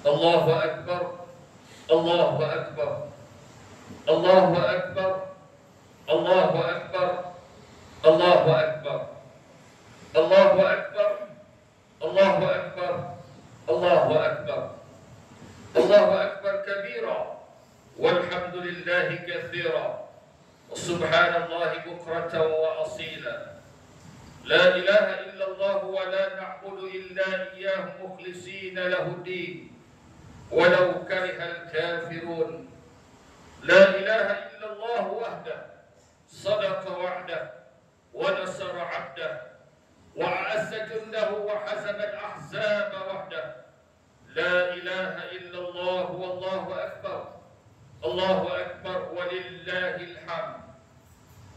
Allahu Akbar, Allahu Akbar, Allahu Akbar, Allahu Akbar, Allahu Akbar, Allahu Akbar, Allahu Akbar, Allahu Akbar, Allahu Akbar kabira, walhamdulillahi kathira, subhanallahi bukratan wa asila. La ilaha illallah wa la na'budu illa iyyah mukhlishina lahu din walau karihal kafirun. La ilaha illallah wahdah sadaqa wa'dah wa nasara 'abdah wa a'azza jundahu wa hazama al-ahzaba wahdah. La ilaha illallah wallahu akbar, Allahu akbar walillahil hamd.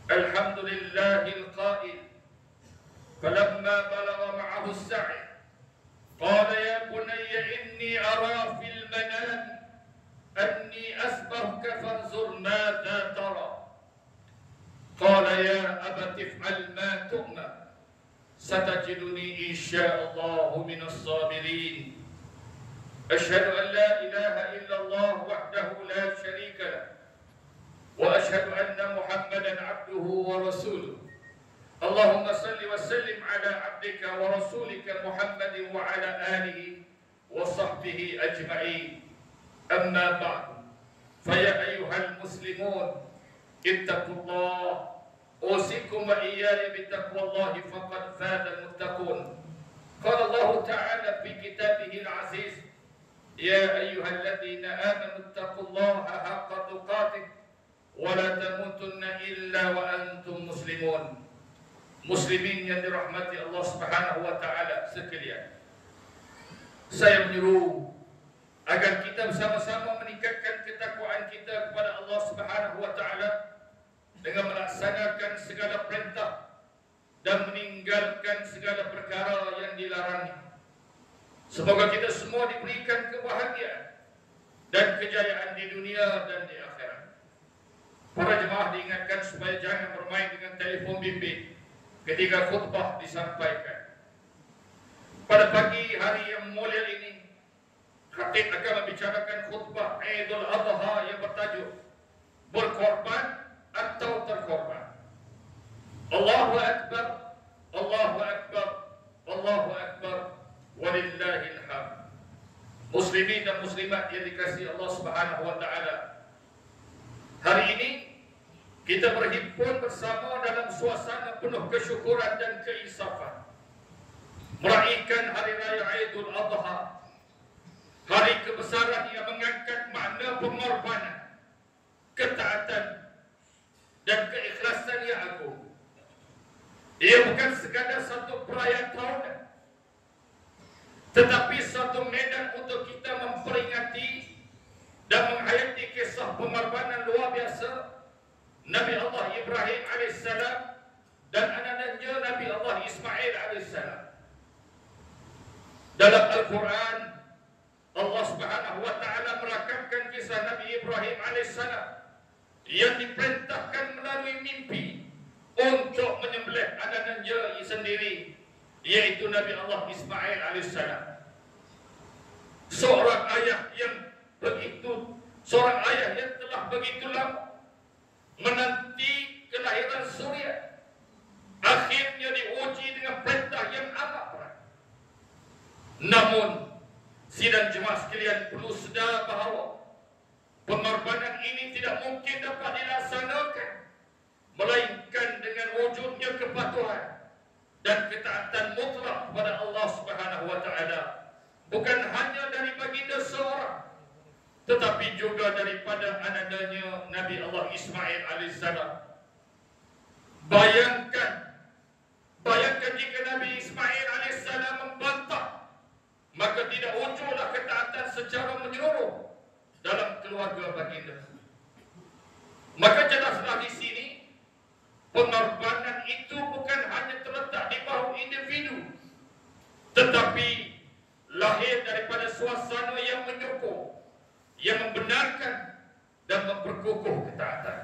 Alhamdulillahil qa'il فلما بلغ معه السعي قال يا بني إني أرى في المنام أني أسبحك فانظر ماذا ترى. قال يا أبت افعل ما تؤمر ستجدني إن شاء الله من الصابرين. أشهد أن لا إله إلا الله وحده لا شريك له وأشهد أن محمدا عبده ورسوله. اللهم صل وسلم على عبدك ورسولك محمد وعلى آله وصحبه أجمعين. أما بعد، فيا أيها المسلمون اتقوا الله، أوصيكم وإياي بتقوى الله فقد فاز المتقون. قال الله تعالى في كتابه العزيز: يا أيها الذين آمنوا اتقوا الله حق تقاته ولا تموتن إلا وأنتم مسلمون. Muslimin yang dirahmati Allah Subhanahu wa taala sekalian, saya menyeru agar kita bersama-sama meningkatkan ketakwaan kita kepada Allah Subhanahu wa taala dengan melaksanakan segala perintah dan meninggalkan segala perkara yang dilarangnya. Semoga kita semua diberikan kebahagiaan dan kejayaan di dunia dan di akhirat. Para jemaah diingatkan supaya jangan bermain dengan telefon bimbit ketika khutbah disampaikan. Pada pagi hari yang mulia ini, khatib akan membicarakan khutbah Aidul Adha yang bertajuk berkorban atau terkorban. Allahu Akbar, Allahu Akbar, Allahu Akbar, walillahil hamd. Muslimin dan muslimat yang dikasihi Allah Subhanahu wa taala, hari ini kita berhimpun bersama dalam suasana penuh kesyukuran dan keinsafan, meraihkan Hari Raya Aidul Adha, hari kebesaran yang mengangkat makna pengorbanan, ketaatan dan keikhlasan yang agung. Ia bukan sekadar satu perayaan tahunan, tetapi satu medan untuk kita memperingati dan menghayati kisah pengorbanan luar biasa Nabi Allah Ibrahim AS dan anak-anaknya Nabi Allah Ismail AS. Dalam Al-Quran, Allah Subhanahu wa taala merakamkan kisah Nabi Ibrahim AS yang diperintahkan melalui mimpi untuk menyembelih anak-anaknya sendiri, yaitu Nabi Allah Ismail AS. Seorang ayah yang telah begitu lama menanti kelahiran Surya, akhirnya diuji dengan perintah yang amat berat. Namun, sidang jemaah sekalian perlu sedar bahawa pengorbanan ini tidak mungkin dapat dilaksanakan melainkan dengan wujudnya kepatuhan dan ketaatan mutlak kepada Allah Subhanahu wa taala, bukan hanya dari baginda seorang, tetapi juga daripada anak-anaknya Nabi Allah Ismail AS. Bayangkan jika Nabi Ismail AS membantah, maka tidak wujudlah ketaatan secara menyeluruh dalam keluarga baginda. Maka jelaslah di sini, pengorbanan itu bukan hanya terletak di bahu individu, tetapi lahir daripada suasana yang menyokong, yang membenarkan dan memperkukuh ketaatan.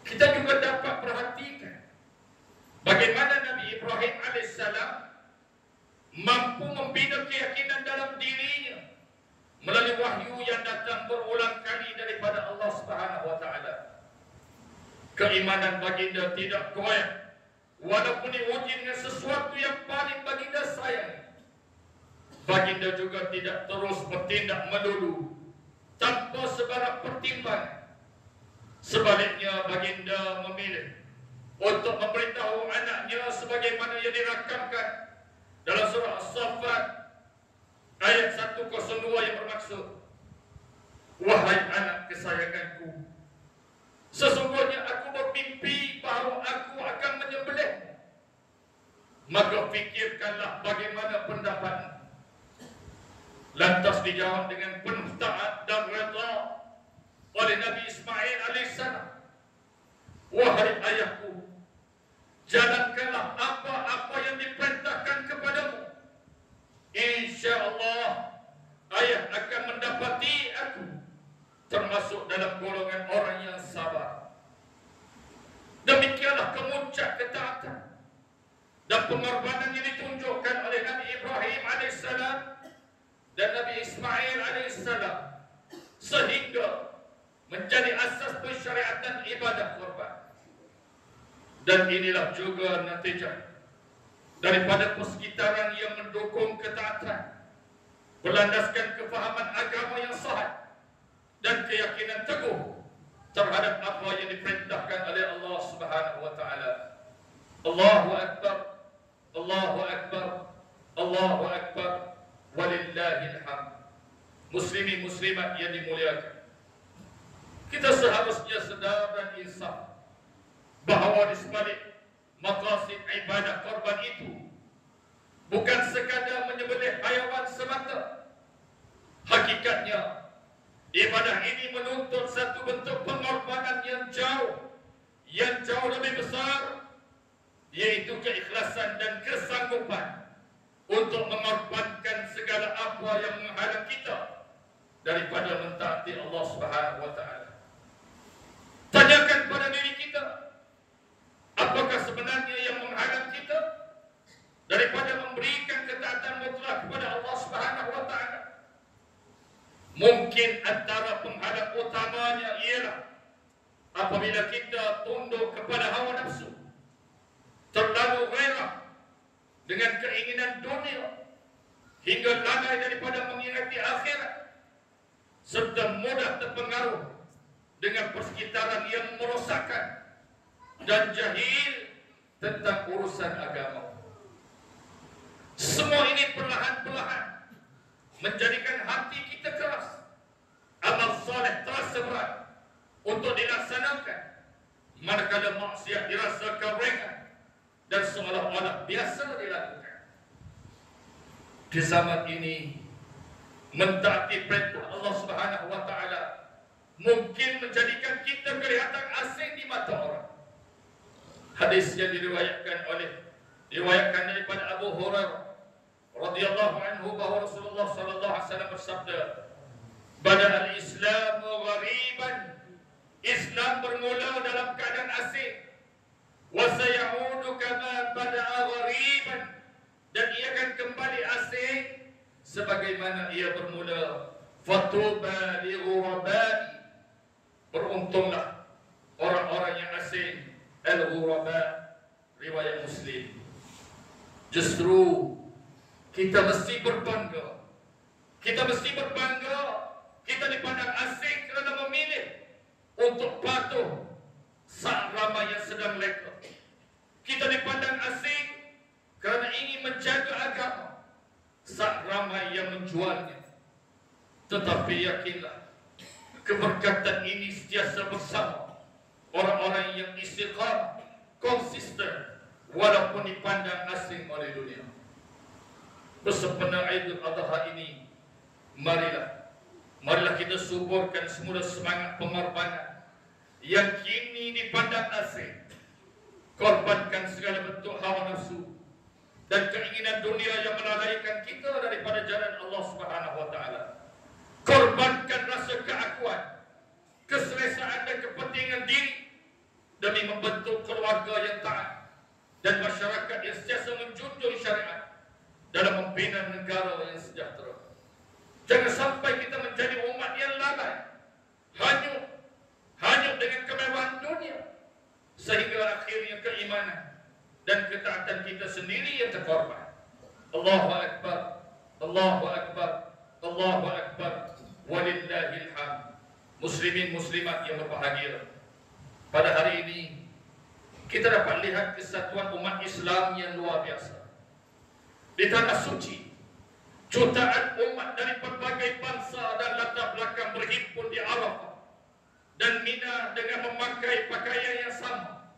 Kita juga dapat perhatikan bagaimana Nabi Ibrahim AS mampu membina keyakinan dalam dirinya melalui wahyu yang datang berulang kali daripada Allah Subhanahu wa taala. Keimanan baginda tidak goyah walaupun diuji dengan sesuatu yang paling baginda sayang. Baginda juga tidak terus bertindak melulu tanpa sebarang pertimbangan. Sebaliknya, baginda memilih untuk memberitahu anaknya sebagaimana yang dirakamkan dalam surah As-Saffat ayat 102 yang bermaksud, "Wahai anak kesayanganku, sesungguhnya aku bermimpi bahawa aku akan menyembelihmu. Maka fikirkanlah bagaimana pendapatmu." Lantas dijawab dengan penuh taat dan redha oleh Nabi Ismail alaihissalam, "Wahai ayahku, jalankanlah apa-apa yang diperintahkan kepadamu. InsyaAllah ayah akan mendapati aku termasuk dalam golongan orang yang sabar." Demikianlah kemuncak ketaatan dan pengorbanan yang ditunjukkan oleh Nabi Ibrahim alaihissalam dan Nabi Ismail alaihissalam sehingga menjadi asas pensyariatan ibadah korban. Dan inilah juga natijah daripada persekitaran yang mendukung ketaatan, berlandaskan kefahaman agama yang sahih dan keyakinan teguh terhadap apa yang diperintahkan oleh Allah Subhanahu wa taala. Allahu akbar, Allahu akbar, Allahu akbar, walillahil hamd. Muslimin muslimat yang dimuliakan, kita seharusnya sedar dan insaf bahawa di sebalik maqasid ibadah korban itu bukan sekadar menyembelih haiwan semata. Hakikatnya, ibadah ini menuntut satu bentuk pengorbanan yang jauh lebih besar, yaitu keikhlasan dan kesanggupan untuk mengorbankan segala apa yang menghalang kita daripada mentaati Allah Subhanahu wa taala. Tanyakan pada diri kita, apakah sebenarnya yang menghalang kita daripada memberikan ketaatan mutlak kepada Allah Subhanahu wa taala? Mungkin antara penghalang utamanya ialah apabila kita tunduk kepada hawa nafsu, terlalu gairah dengan keinginan dunia, hingga lalai daripada mengingati akhirat, serta mudah terpengaruh dengan persekitaran yang merosakkan dan jahil tentang urusan agama. Semua ini perlahan-lahan menjadikan hati kita keras, amal soleh terasa berat untuk dilaksanakan, manakala maksiat dirasakan ringan dan seolah-olah biasa dilakukan. Di zaman ini, mentaati perintah Allah Subhanahu wa taala mungkin menjadikan kita kelihatan asing di mata orang. Hadis yang diriwayatkan daripada Abu Hurairah radhiyallahu anhu bahawa Rasulullah sallallahu alaihi wasallam bersabda, "Bada al-Islamu ghariban." Islam bermula dalam keadaan asing. "Wa sayaudu kama bada'a ghariban." Dan ia akan kembali asing sebagaimana ia bermula. "Fatuba li ghurabai." Beruntunglah orang-orang yang asing. Al-ghuraba, riwayat Muslim. Justru kita mesti berbangga. Kita dipandang asing kerana memilih untuk patuh saat ramai yang sedang leka. Kita dipandang asing kerana ingin menjaga agama saat ramai yang menjualnya. Tetapi yakinlah, keberkatan ini sentiasa bersama orang-orang yang istiqamah, konsisten, walaupun dipandang asing oleh dunia. Bersempena Aidul Adha ini, marilah kita suburkan semula semangat pengorbanan yang kini dipandang asing. Korbankan segala bentuk hawa nafsu dan keinginan dunia yang melalaikan kita daripada jalan Allah Subhanahu wa taala. Korbankan rasa keakuan, keselesaan dan kepentingan diri demi membentuk keluarga yang taat dan masyarakat yang sentiasa menjunjung syariat dalam membina negara yang sejahtera. Jangan sampai kita menjadi umat yang lalai, hanyut dengan kemewahan dunia, sehingga akhirnya keimanan dan ketaatan kita sendiri yang terkorban. Allahu Akbar, Allahu Akbar, Allahu Akbar, walillahil hamd. Muslimin muslimat yang berbahagia, pada hari ini kita dapat lihat kesatuan umat Islam yang luar biasa. Di tanah suci, jutaan umat dari berbagai bangsa dan latar belakang berhimpun di Arafah dan Mina dengan memakai pakaian yang sama,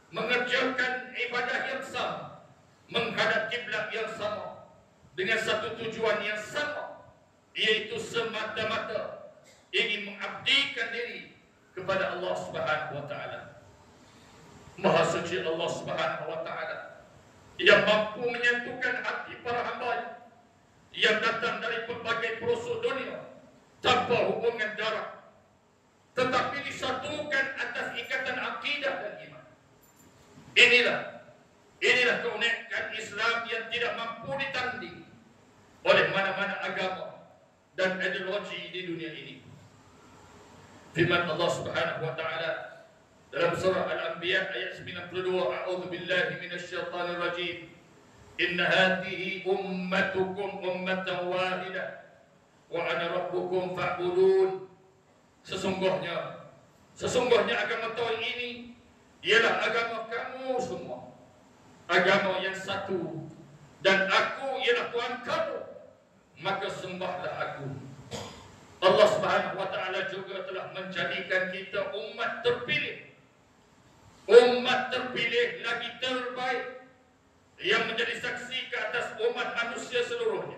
mengerjakan ibadah yang sama, menghadap kiblat yang sama, dengan satu tujuan yang sama, yaitu semata-mata ingin mengabdikan diri kepada Allah Subhanahu wa taala. Maha suci Allah Subhanahu wa taala yang mampu menyatukan hati para hamba yang datang dari berbagai pelosok dunia tanpa hubungan darah, tetapi disatukan atas ikatan akidah dan iman. Inilah keunikan Islam yang tidak mampu ditanding oleh mana-mana agama dan ideologi di dunia ini. Firman Allah Subhanahu wa taala dalam surah Al-Anbiya ayat 92, A'udzu billahi minasyaitonir rajim. Inna hadhihi ummatukum ummatan wahidah wa ana rabbukum fa'budun. Sesungguhnya agama Tauhid ini ialah agama kamu semua, agama yang satu, dan aku ialah Tuhan kamu, maka sembahlah aku. Allah Subhanahu wa taala juga telah menjadikan kita umat terpilih lagi terbaik yang menjadi saksi ke atas umat manusia seluruhnya.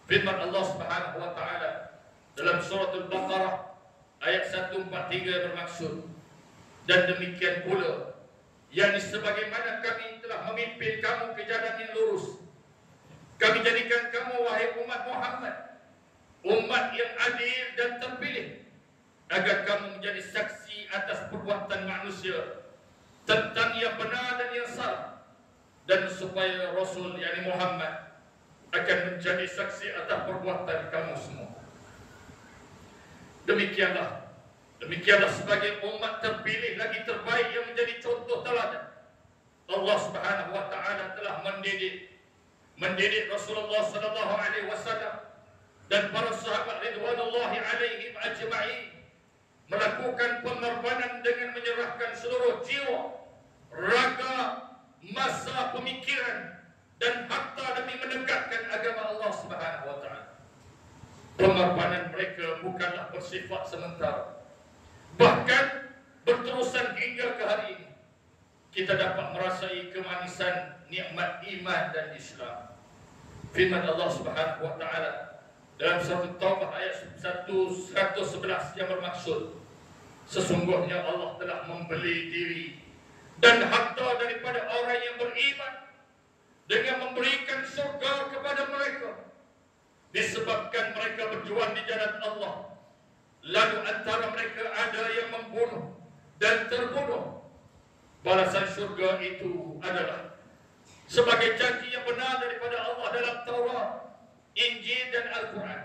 Firman Allah Subhanahu wa taala dalam surah Al-Baqarah ayat 143 bermaksud, dan demikian pula yakni sebagaimana kami telah memimpin kamu ke jalan yang lurus, kami jadikan kamu wahai umat Muhammad umat yang adil dan terpilih, agar kamu menjadi saksi atas perbuatan manusia tentang yang benar dan yang salah, dan supaya Rasul yakni Muhammad akan menjadi saksi atas perbuatan kamu semua. Demikianlah sebagai umat terpilih lagi terbaik yang menjadi contoh teladan. Allah Subhanahu wa taala telah mendidik Rasulullah sallallahu alaihi wasallam dan para sahabat ridwanullahi alaihim ajma'in melakukan pengorbanan dengan menyerahkan seluruh jiwa, raga, masa, pemikiran dan harta demi menegakkan agama Allah Subhanahu wa taala. Pengorbanan mereka bukanlah bersifat sementara, bahkan berterusan hingga ke hari ini. Kita dapat merasai kemanisan nikmat iman dan Islam. Firman Allah Subhanahu wa taala dalam surah Taubah ayat 111 yang bermaksud, sesungguhnya Allah telah membeli diri dan harta daripada orang yang beriman dengan memberikan surga kepada mereka, disebabkan mereka berjuang di jalan Allah. Lalu antara mereka ada yang membunuh dan terbunuh. Balasan surga itu adalah sebagai janji yang benar daripada Allah dalam Taurat, Injil dan Al-Quran.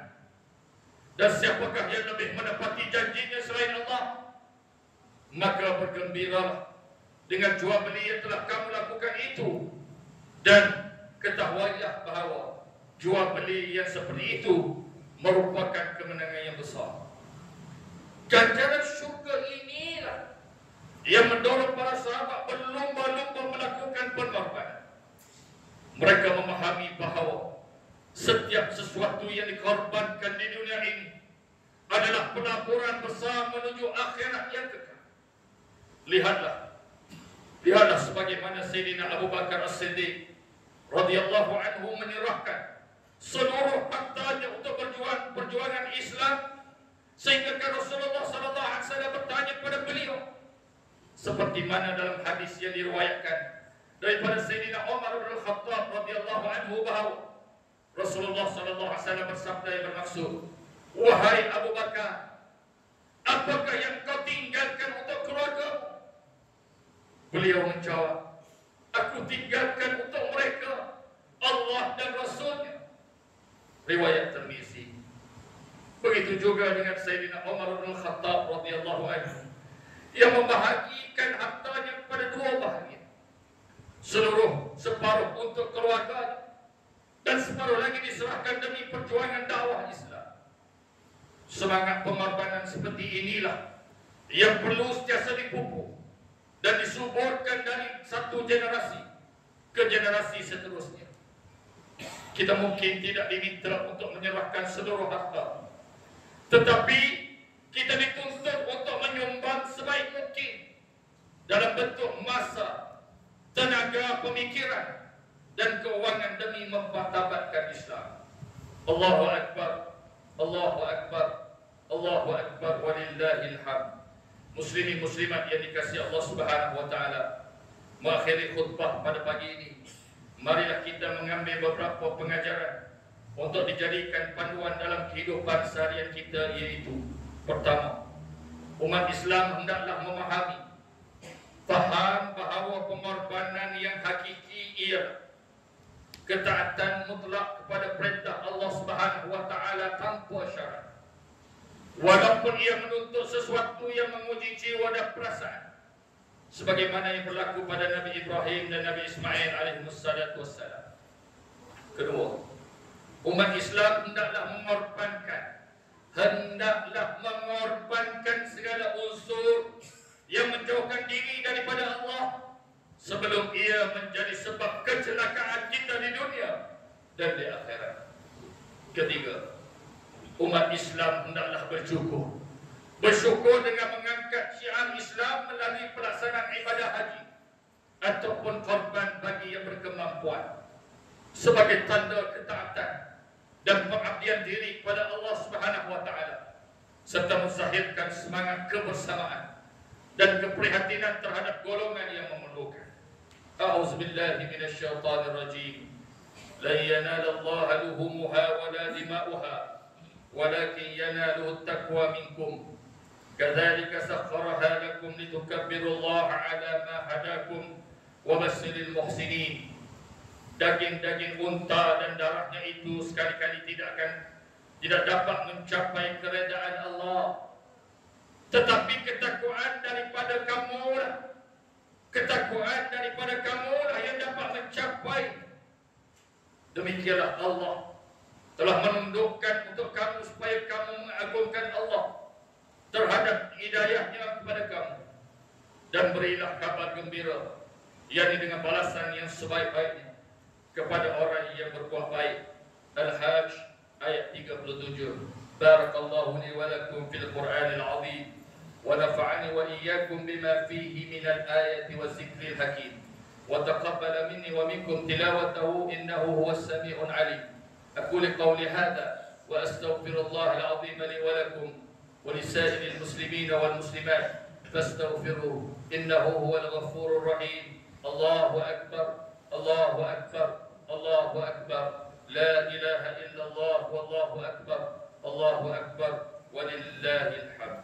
Dan siapakah yang lebih menepati janjinya selain Allah? Maka bergembiralah dengan jual beli yang telah kamu lakukan itu, dan ketahuilah bahawa jual beli yang seperti itu merupakan kemenangan yang besar. Ganjaran syurga inilah yang mendorong para sahabat berlumba-lumba melakukan pengorbanan. Mereka memahami bahawa setiap sesuatu yang dikorbankan di dunia ini adalah pelaburan besar menuju akhirat yang kekal. Lihatlah sebagaimana Sayyidina Abu Bakar As-Siddiq radhiyallahu anhu menyerahkan seluruh hartanya untuk perjuangan Islam, sehingga Rasulullah sallallahu alaihi wasallam bertanya kepada beliau, seperti mana dalam hadis yang diriwayatkan daripada Sayyidina Umar bin Khattab radhiyallahu anhu bahawa Rasulullah sallallahu alaihi wasallam bersabda yang bermaksud, wahai Abu Bakar, apakah yang kau tinggalkan untuk keluarga? Beliau menjawab, aku tinggalkan untuk mereka Allah dan Rasulnya. Riwayat Tirmizi. Begitu juga dengan Sayyidina Umar bin Khattab radhiyallahu anhu yang membahagikan hartanya kepada dua bahagian. Separuh untuk keluarga dan separuh lagi diserahkan demi perjuangan dakwah Islam. Semangat pengorbanan seperti inilah yang perlu sentiasa dipupuk dan disuburkan dari satu generasi ke generasi seterusnya. Kita mungkin tidak diminta untuk menyerahkan seluruh harta, tetapi kita dituntut untuk menyumbang sebaik mungkin dalam bentuk masa, tenaga, pemikiran dan keuangan demi mempertabatkan Islam. Allahu Akbar, Allahu Akbar, Allahu Akbar, walillahil hamd. Muslimin muslimat yang dikasihi Allah Subhanahu wa taala, mengakhiri khutbah pada pagi ini, marilah kita mengambil beberapa pengajaran untuk dijadikan panduan dalam kehidupan seharian kita, iaitu pertama, umat Islam hendaklah memahami, faham bahawa pengorbanan yang hakiki ialah ketaatan mutlak kepada perintah Allah Subhanahu wa taala tanpa syarat. Walaupun ia menuntut sesuatu yang menguji jiwa dan perasaan, sebagaimana yang berlaku pada Nabi Ibrahim dan Nabi Ismail alaihissalatu wassalam. Kedua, umat Islam hendaklah mengorbankan segala unsur yang menjauhkan diri daripada Allah sebelum ia menjadi sebab kecelakaan kita di dunia dan di akhirat. Ketiga, umat Islam hendaklah bersyukur dengan mengangkat syiar Islam melalui pelaksanaan ibadah haji ataupun korban bagi yang berkemampuan sebagai tanda ketaatan dan pengabdian diri kepada Allah Subhanahu wa taala, serta menzahirkan semangat kebersamaan dan keprihatinan terhadap golongan yang memerlukan. A'udzubillahi minasyaitonir rajim. La yanalallaha luhumuha wa la dima'uha walakin yanaluhu at-taqwa minkum. Kadzalika sakhkharaha lakum litukabbirullaha 'ala ma hadakum wa basyiril muhsinin. Daging-daging unta dan darahnya itu sekali-kali tidak dapat mencapai keredaan Allah, tetapi ketakwaan daripada kamulah yang dapat mencapai. Demikianlah Allah telah menundukkan untuk kamu supaya kamu mengagungkan Allah terhadap hidayahnya kepada kamu, dan berilah kabar gembira, yakni dengan balasan yang sebaik-baiknya kepada orang yang berbuat baik. Al-Hajj ayat 37. Barakallahu li wa lakum fil Qur'anil 'azim wa nafa'ani wa iyyakum bima fihi minal ayati wadzikril hakim wa taqabbala minni wa minkum tilawatahu innahu huwas sami'ul 'alim. Aqulu qawli hadha wa astaghfirullahal 'azim li wa lakum wa lisa'iril muslimin wal muslimat fastaghfiruhu innahu huwal ghafurur rahim. Allahu akbar, Allahu akbar, Allahu akbar. La ilaha illallah wallahu akbar, Allahu akbar, walillahil hamd.